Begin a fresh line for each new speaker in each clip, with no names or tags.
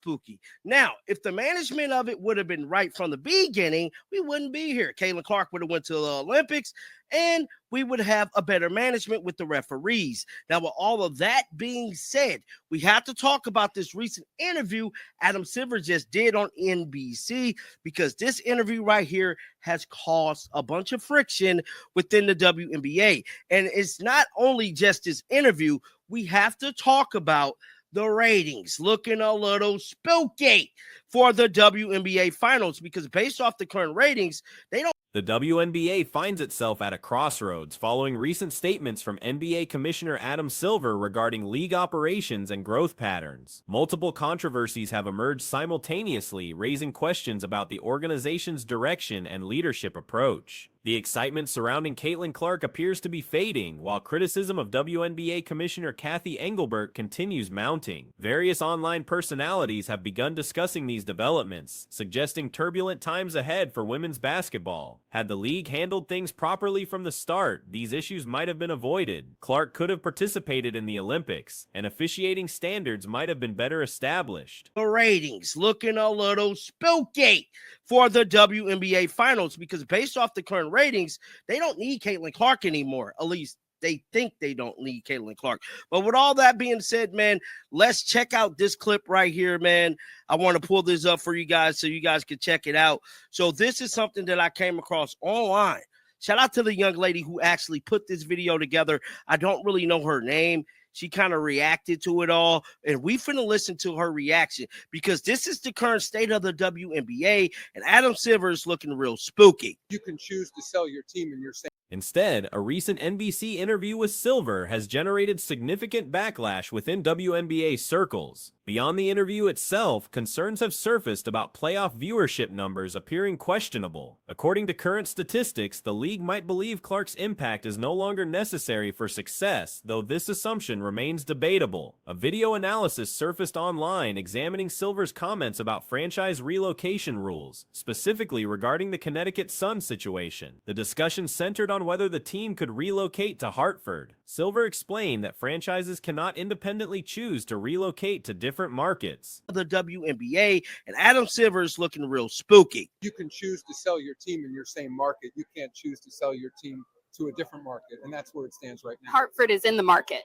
spooky. Now, if the management of it would have been right from the beginning, we wouldn't be here. Caitlin Clark would have went to the Olympics, and we would have a better management with the referees. Now, with all of that being said, we have to talk about this recent interview Adam Silver just did on NBC, because this interview right here has caused a bunch of friction within the WNBA. And it's not only just this interview, we have to talk about the ratings looking a little spooky for the WNBA finals, because based off the current ratings, they don't.
The WNBA finds itself at a crossroads following recent statements from NBA Commissioner Adam Silver regarding league operations and growth patterns. Multiple controversies have emerged simultaneously, raising questions about the organization's direction and leadership approach. The excitement surrounding Caitlin Clark appears to be fading, while criticism of WNBA Commissioner Kathy Engelbert continues mounting. Various online personalities have begun discussing these developments, suggesting turbulent times ahead for women's basketball. Had the league handled things properly from the start, these issues might have been avoided. Clark could have participated in the Olympics, and officiating standards might have been better established.
The ratings looking a little spooky for the WNBA finals, because based off the current ratings, they don't need Caitlin Clark anymore. At least they think they don't need Caitlin Clark. But with all that being said, man, let's check out this clip right here, man. I want to pull this up for you guys so you guys can check it out. So this is something that I came across online. Shout out to the young lady who actually put this video together. I don't really know her name. She kind of reacted to it all, and we finna listen to her reaction, because this is the current state of the WNBA, and Adam Silver is looking real spooky.
You can choose to sell your team and your same.
Instead, a recent NBC interview with Silver has generated significant backlash within WNBA circles. Beyond the interview itself, concerns have surfaced about playoff viewership numbers appearing questionable. According to current statistics, the league might believe Clark's impact is no longer necessary for success, though this assumption remains debatable. A video analysis surfaced online examining Silver's comments about franchise relocation rules, specifically regarding the Connecticut Sun situation. The discussion centered on whether the team could relocate to Hartford. Silver explained that franchises cannot independently choose to relocate to different markets.
The WNBA, and Adam Silver is looking real spooky.
You can choose to sell your team in your same market. You can't choose to sell your team to a different market, and that's where it stands right now.
Hartford is in the market.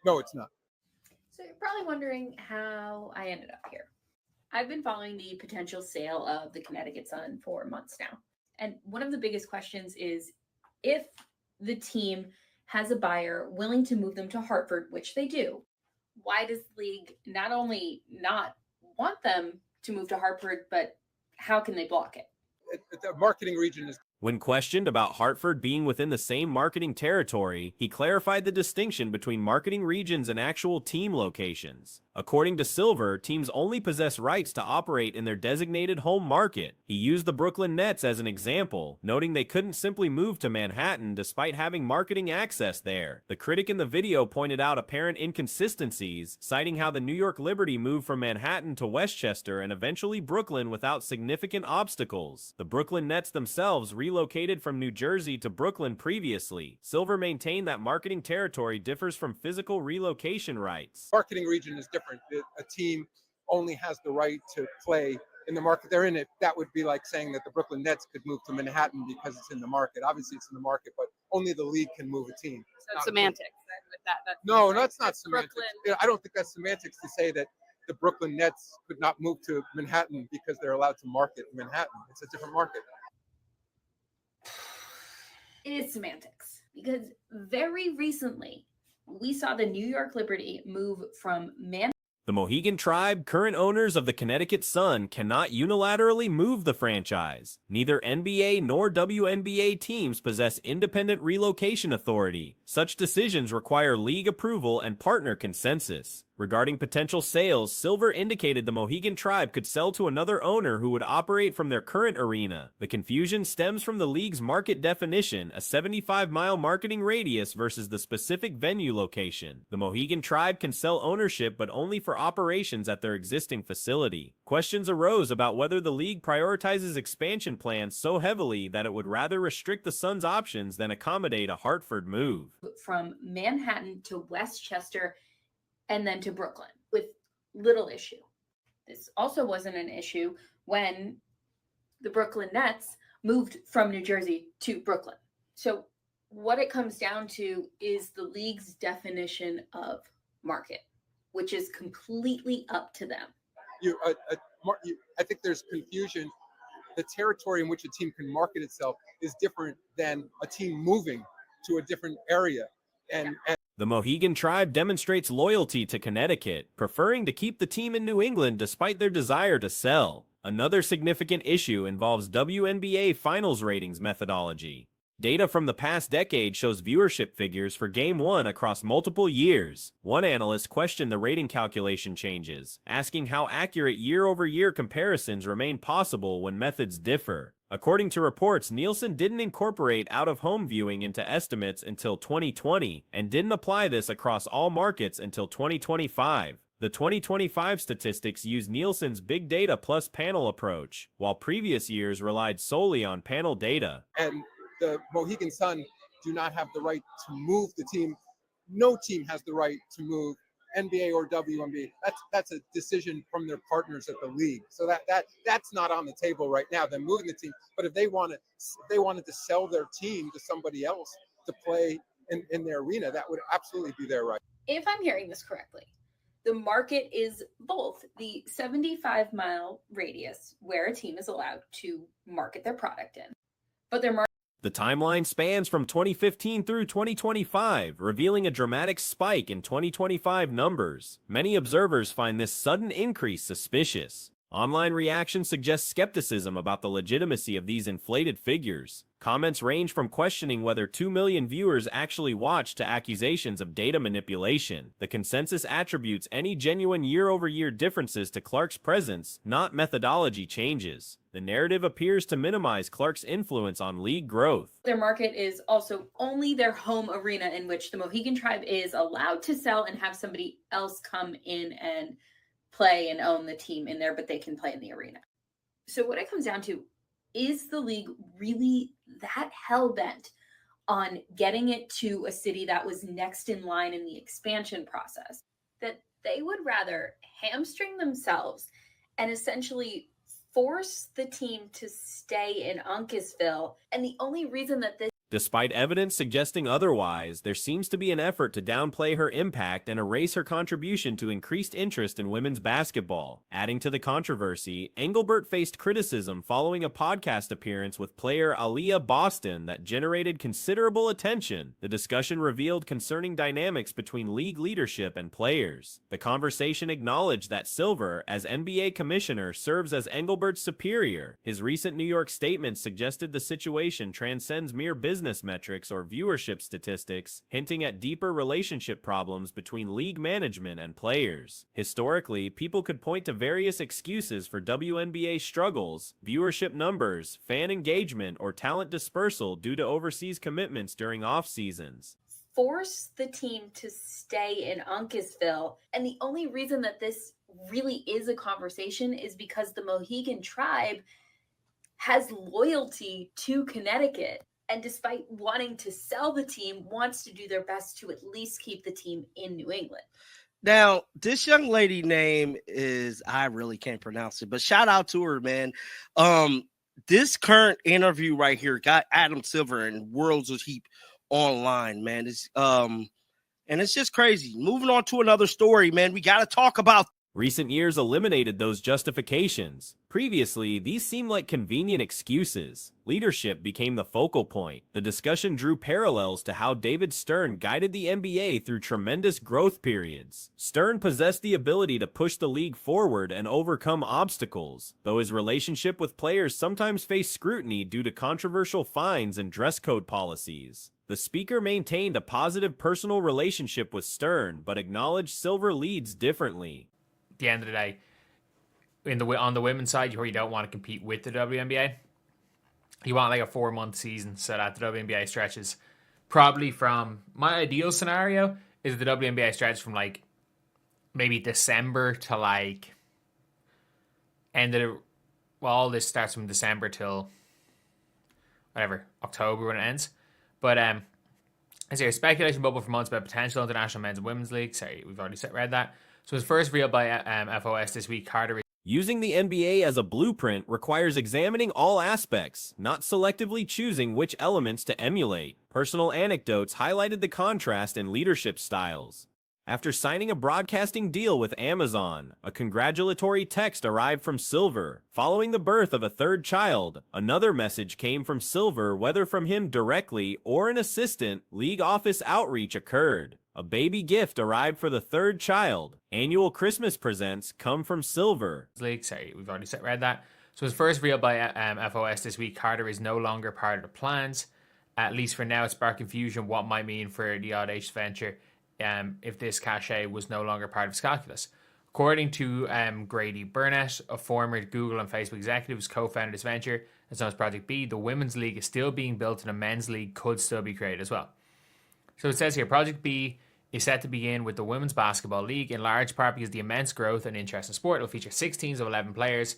No, it's not.
So you're probably wondering how I ended up here. I've been following the potential sale of the Connecticut Sun for months now. And one of the biggest questions is if the team has a buyer willing to move them to Hartford, which they do, why does the league not only not want them to move to Hartford, but how can they block it?
The marketing region is.
When questioned about Hartford being within the same marketing territory, he clarified the distinction between marketing regions and actual team locations. According to Silver, teams only possess rights to operate in their designated home market. He used the Brooklyn Nets as an example, noting they couldn't simply move to Manhattan despite having marketing access there. The critic in the video pointed out apparent inconsistencies, citing how the New York Liberty moved from Manhattan to Westchester and eventually Brooklyn without significant obstacles. The Brooklyn Nets themselves relocated from New Jersey to Brooklyn previously. Silver maintained that marketing territory differs from physical relocation rights.
Marketing region is different. A team only has the right to play in the market they're in. It that would be like saying that the Brooklyn Nets could move to Manhattan because it's in the market. Obviously, it's in the market, but only the league can move a team.
So semantics.
No, that's not semantics. I don't think that's semantics to say that the Brooklyn Nets could not move to Manhattan because they're allowed to market Manhattan. It's a different market.
It is semantics, because very recently we saw the New York Liberty move from Manhattan.
The Mohegan Tribe, current owners of the Connecticut Sun, cannot unilaterally move the franchise. Neither NBA nor WNBA teams possess independent relocation authority. Such decisions require league approval and partner consensus. Regarding potential sales, Silver indicated the Mohegan Tribe could sell to another owner who would operate from their current arena. The confusion stems from the league's market definition, a 75-mile marketing radius versus the specific venue location. The Mohegan Tribe can sell ownership but only for operations at their existing facility. Questions arose about whether the league prioritizes expansion plans so heavily that it would rather restrict the Suns' options than accommodate a Hartford move.
From Manhattan to Westchester and then to Brooklyn with little issue. This also wasn't an issue when the Brooklyn Nets moved from New Jersey to Brooklyn. So what it comes down to is the league's definition of market, which is completely up to them.
I think there's confusion. The territory in which a team can market itself is different than a team moving to a different area. And
The Mohegan Tribe demonstrates loyalty to Connecticut, preferring to keep the team in New England despite their desire to sell. Another significant issue involves WNBA finals ratings methodology. Data from the past decade shows viewership figures for Game 1 across multiple years. One analyst questioned the rating calculation changes, asking how accurate year-over-year comparisons remain possible when methods differ. According to reports, Nielsen didn't incorporate out-of-home viewing into estimates until 2020 and didn't apply this across all markets until 2025. The 2025 statistics use Nielsen's big data plus panel approach, while previous years relied solely on panel data.
And the Mohegan Sun do not have the right to move the team. No team has the right to move NBA or WNBA. That's a decision from their partners at the league. So that's not on the table right now. They're moving the team, but if they wanted to sell their team to somebody else to play in their arena, that would absolutely be their right.
If I'm hearing this correctly, the market is both the 75-mile radius where a team is allowed to market their product in, but their
The timeline spans from 2015 through 2025, revealing a dramatic spike in 2025 numbers. Many observers find this sudden increase suspicious. Online reactions suggest skepticism about the legitimacy of these inflated figures. Comments range from questioning whether 2 million viewers actually watched to accusations of data manipulation. The consensus attributes any genuine year-over-year differences to Clark's presence, not methodology changes. The narrative appears to minimize Clark's influence on league growth.
Their market is also only their home arena in which the Mohegan Tribe is allowed to sell and have somebody else come in and play and own the team in there, but they can play in the arena. So what it comes down to, is the league really that hell-bent on getting it to a city that was next in line in the expansion process that they would rather hamstring themselves and essentially force the team to stay in Uncasville? And the only reason that this
Despite evidence suggesting otherwise, there seems to be an effort to downplay her impact and erase her contribution to increased interest in women's basketball. Adding to the controversy, Engelbert faced criticism following a podcast appearance with player Aaliyah Boston that generated considerable attention. The discussion revealed concerning dynamics between league leadership and players. The conversation acknowledged that Silver, as NBA commissioner, serves as Engelbert's superior. His recent New York statement suggested the situation transcends mere business metrics or viewership statistics, hinting at deeper relationship problems between league management and players. Historically, people could point to various excuses for WNBA struggles: viewership numbers, fan engagement, or talent dispersal due to overseas commitments during off seasons.
Force the team to stay in Uncasville, and the only reason that this really is a conversation is because the Mohegan Tribe has loyalty to Connecticut. And despite wanting to sell the team, wants to do their best to at least keep the team in New England.
Now, this young lady name is, I really can't pronounce it, but shout out to her, man. This current interview right here got Adam Silver and Worlds of Heat online, man. And it's just crazy. Moving on to another story, man. We got to talk about.
Recent years eliminated those justifications. Previously, these seemed like convenient excuses. Leadership became the focal point. The discussion drew parallels to how David Stern guided the NBA through tremendous growth periods. Stern possessed the ability to push the league forward and overcome obstacles, though his relationship with players sometimes faced scrutiny due to controversial fines and dress code policies. The speaker maintained a positive personal relationship with Stern, but acknowledged Silver leads differently.
The end of the day, on the women's side, where you don't want to compete with the WNBA, you want like a 4-month season so that the WNBA stretches probably from, my ideal scenario is the WNBA stretch from like maybe December to like all this starts from December till whatever, October when it ends. But is there a speculation bubble for months about potential international men's and women's league? Sorry, we've already read that. So his first revealed by FOS this week, Carter
Using the NBA as a blueprint requires examining all aspects, not selectively choosing which elements to emulate. Personal anecdotes highlighted the contrast in leadership styles. After signing a broadcasting deal with Amazon, a congratulatory text arrived from Silver. Following the birth of a third child, another message came from Silver, whether from him directly or an assistant. League office outreach occurred. A baby gift arrived for the third child. Annual Christmas presents come from Silver.
League, sorry, we've already read that. So his first revealed by FOS this week, Carter is no longer part of the plans. At least for now, it sparked confusion what might mean for the Audacious venture if this cachet was no longer part of his calculus. According to Grady Burnett, a former Google and Facebook executive who's co-founded this venture, as known as Project B, the Women's League is still being built and a Men's League could still be created as well. So it says here, Project B is set to begin with the Women's Basketball League, in large part because the immense growth and interest in sport. It will feature 6 teams of 11 players,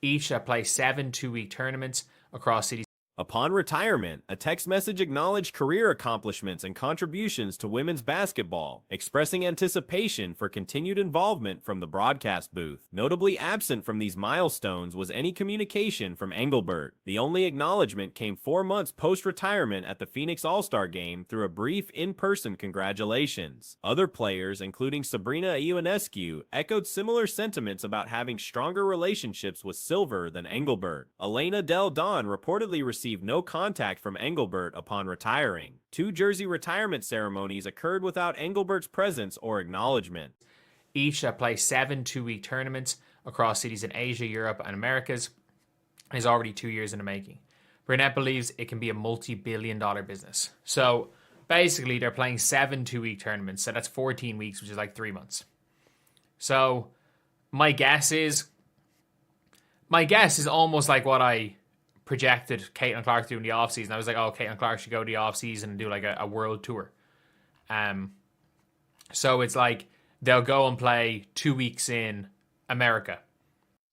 each that play 7 two-week tournaments across cities.
Upon retirement, a text message acknowledged career accomplishments and contributions to women's basketball, expressing anticipation for continued involvement from the broadcast booth. Notably absent from these milestones was any communication from Engelbert. The only acknowledgement came 4 months post-retirement at the Phoenix All-Star Game through a brief in-person congratulations. Other players, including Sabrina Ionescu, echoed similar sentiments about having stronger relationships with Silver than Engelbert. Elena Del Don reportedly received no contact from Engelbert upon retiring. 2 jersey retirement ceremonies occurred without Engelbert's presence or acknowledgement.
Each that play 7 two-week tournaments across cities in Asia, Europe, and Americas is already 2 years in the making. Burnett believes it can be a multi-billion-dollar business. So basically, they're playing 7 two-week tournaments, so that's 14 weeks, which is like 3 months. So my guess is almost like what I projected Caitlin Clark to do in the offseason. I was like, oh, Caitlin Clark should go to the offseason and do like a world tour. So it's like they'll go and play 2 weeks in America.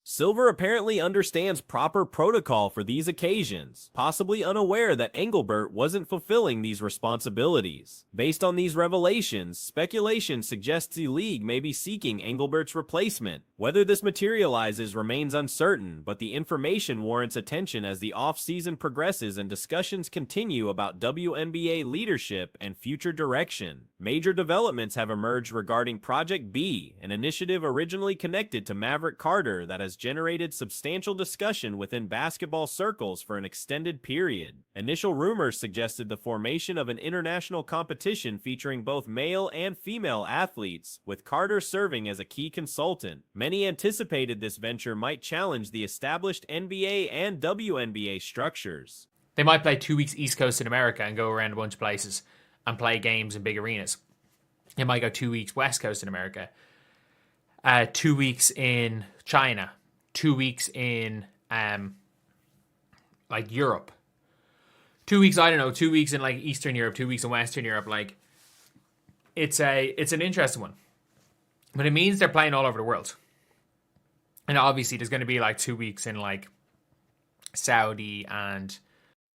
Silver apparently understands proper protocol for these occasions, possibly unaware that Engelbert wasn't fulfilling these responsibilities. Based on these revelations, speculation suggests the league may be seeking Engelbert's replacement. Whether this materializes remains uncertain, but the information warrants attention as the off-season progresses and discussions continue about WNBA leadership and future direction. Major developments have emerged regarding Project B, an initiative originally connected to Maverick Carter that has generated substantial discussion within basketball circles for an extended period. Initial rumors suggested the formation of an international competition featuring both male and female athletes, with Carter serving as a key consultant. Many anticipated this venture might challenge the established NBA and WNBA structures.
They might play 2 weeks East Coast in America and go around a bunch of places and play games in big arenas. They might go 2 weeks West Coast in America, 2 weeks in China, 2 weeks in like Europe, 2 weeks, I don't know, 2 weeks in like Eastern Europe, 2 weeks in Western Europe. Like it's an interesting one, but it means they're playing all over the world. And obviously there's going to be like 2 weeks in like Saudi and...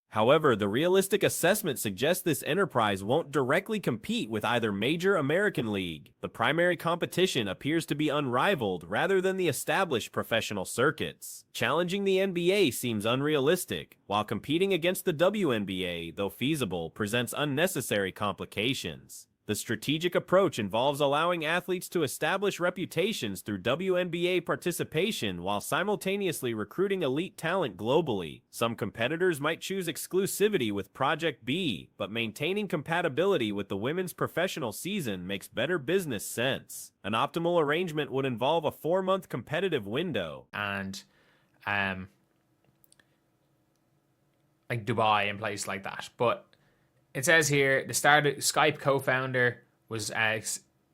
However, the realistic assessment suggests this enterprise won't directly compete with either major American league. The primary competition appears to be unrivaled rather than the established professional circuits. Challenging the NBA seems unrealistic, while competing against the WNBA, though feasible, presents unnecessary complications. The strategic approach involves allowing athletes to establish reputations through WNBA participation while simultaneously recruiting elite talent globally. Some competitors might choose exclusivity with Project B, but maintaining compatibility with the women's professional season makes better business sense. An optimal arrangement would involve a 4-month competitive window.
And like Dubai and places like that. But it says here, the Skype co-founder is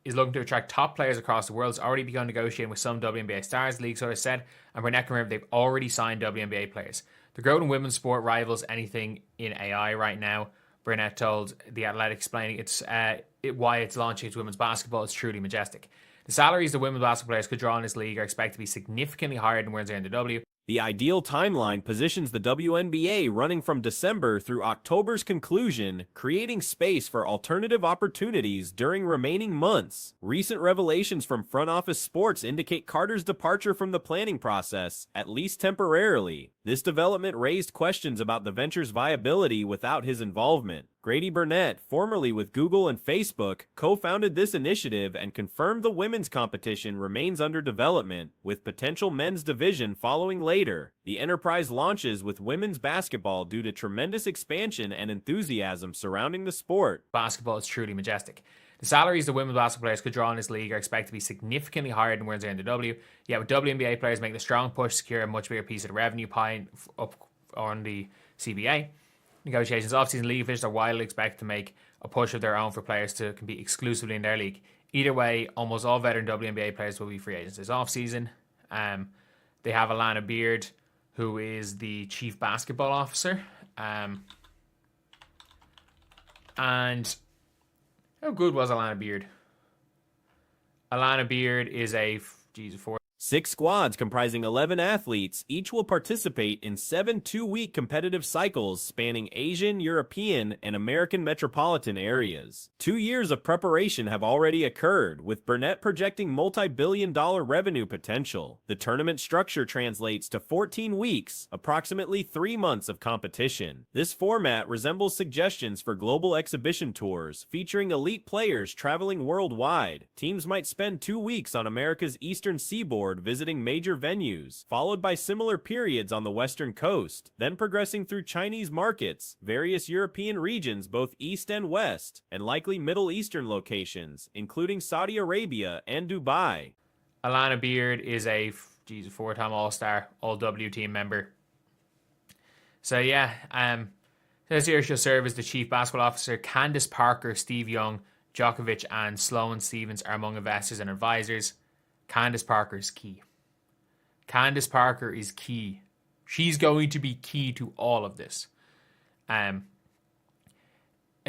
looking to attract top players across the world. It's already begun negotiating with some WNBA stars, league sort of said, and Burnett confirmed they've already signed WNBA players. The growth in women's sport rivals anything in AI right now, Burnett told The Athletic, explaining why it's launching its women's basketball. It's truly majestic. The salaries the women's basketball players could draw in this league are expected to be significantly higher than ones in the W.
The ideal timeline positions the WNBA running from December through October's conclusion, creating space for alternative opportunities during remaining months. Recent revelations from Front Office Sports indicate Carter's departure from the planning process, at least temporarily. This development raised questions about the venture's viability without his involvement. Grady Burnett, formerly with Google and Facebook, co-founded this initiative and confirmed the women's competition remains under development, with potential men's division following later. The enterprise launches with women's basketball due to tremendous expansion and enthusiasm surrounding the sport.
Basketball is truly majestic. The salaries the women's basketball players could draw in this league are expected to be significantly higher than women's NW. Yet with WNBA players making a strong push to secure a much bigger piece of the revenue pie up on the CBA. Negotiations. Off-season league officials are widely expected to make a push of their own for players to compete exclusively in their league. Either way, almost all veteran WNBA players will be free agents this off-season. They have Alana Beard, who is the chief basketball officer. And how good was Alana Beard? Alana Beard is a
6 squads comprising 11 athletes. Each will participate in 7 two-week competitive cycles spanning Asian, European, and American metropolitan areas. 2 years of preparation have already occurred, with Burnett projecting multi-billion-dollar revenue potential. The tournament structure translates to 14 weeks, approximately 3 months of competition. This format resembles suggestions for global exhibition tours, featuring elite players traveling worldwide. Teams might spend 2 weeks on America's eastern seaboard visiting major venues, followed by similar periods on the western coast, then progressing through Chinese markets, various European regions both east and west, and likely Middle Eastern locations, including Saudi Arabia and Dubai.
Alana Beard is a 4-time All-Star, All-W team member. So yeah, this year she'll serve as the chief basketball officer. Candace Parker, Steve Young, Djokovic, and Sloane Stevens are among investors and advisors. Candace Parker is key. Candace Parker is key. She's going to be key to all of this. It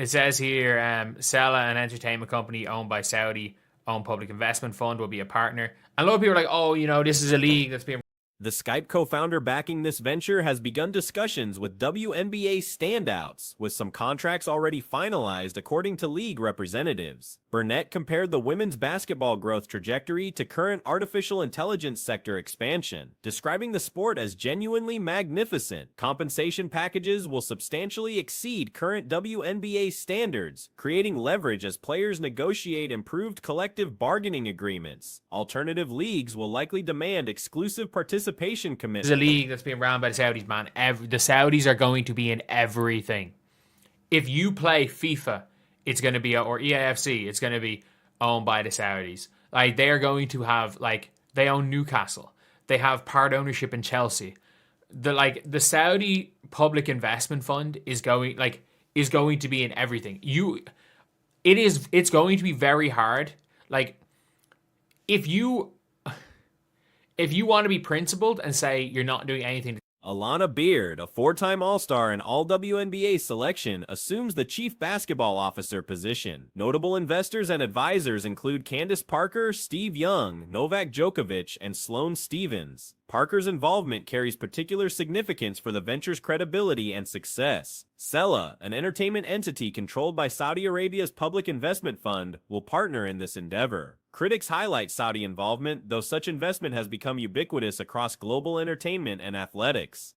says here, Sela, an entertainment company owned by Saudi-owned public investment fund, will be a partner. And a lot of people are like, oh, this is a league that's being...
The Skype co-founder backing this venture has begun discussions with WNBA standouts, with some contracts already finalized according to league representatives. Burnett compared the women's basketball growth trajectory to current artificial intelligence sector expansion, describing the sport as genuinely magnificent. Compensation packages will substantially exceed current WNBA standards, creating leverage as players negotiate improved collective bargaining agreements. Alternative leagues will likely demand exclusive participation commitments.
This is a league that's being run by the Saudis, man. The Saudis are going to be in everything. If you play FIFA, it's going to be, or EAFC, it's going to be owned by the Saudis. Like, they are going to have, they own Newcastle. They have part ownership in Chelsea. The Saudi Public Investment Fund is going to be in everything. It's going to be very hard. If you want to be principled and say you're not doing anything.
Alana Beard, a 4-time All-Star and All-WNBA selection, assumes the Chief Basketball Officer position. Notable investors and advisors include Candace Parker, Steve Young, Novak Djokovic, and Sloane Stevens. Parker's involvement carries particular significance for the venture's credibility and success. Sela, an entertainment entity controlled by Saudi Arabia's public investment fund, will partner in this endeavor. Critics highlight Saudi involvement, though such investment has become ubiquitous across global entertainment and athletics.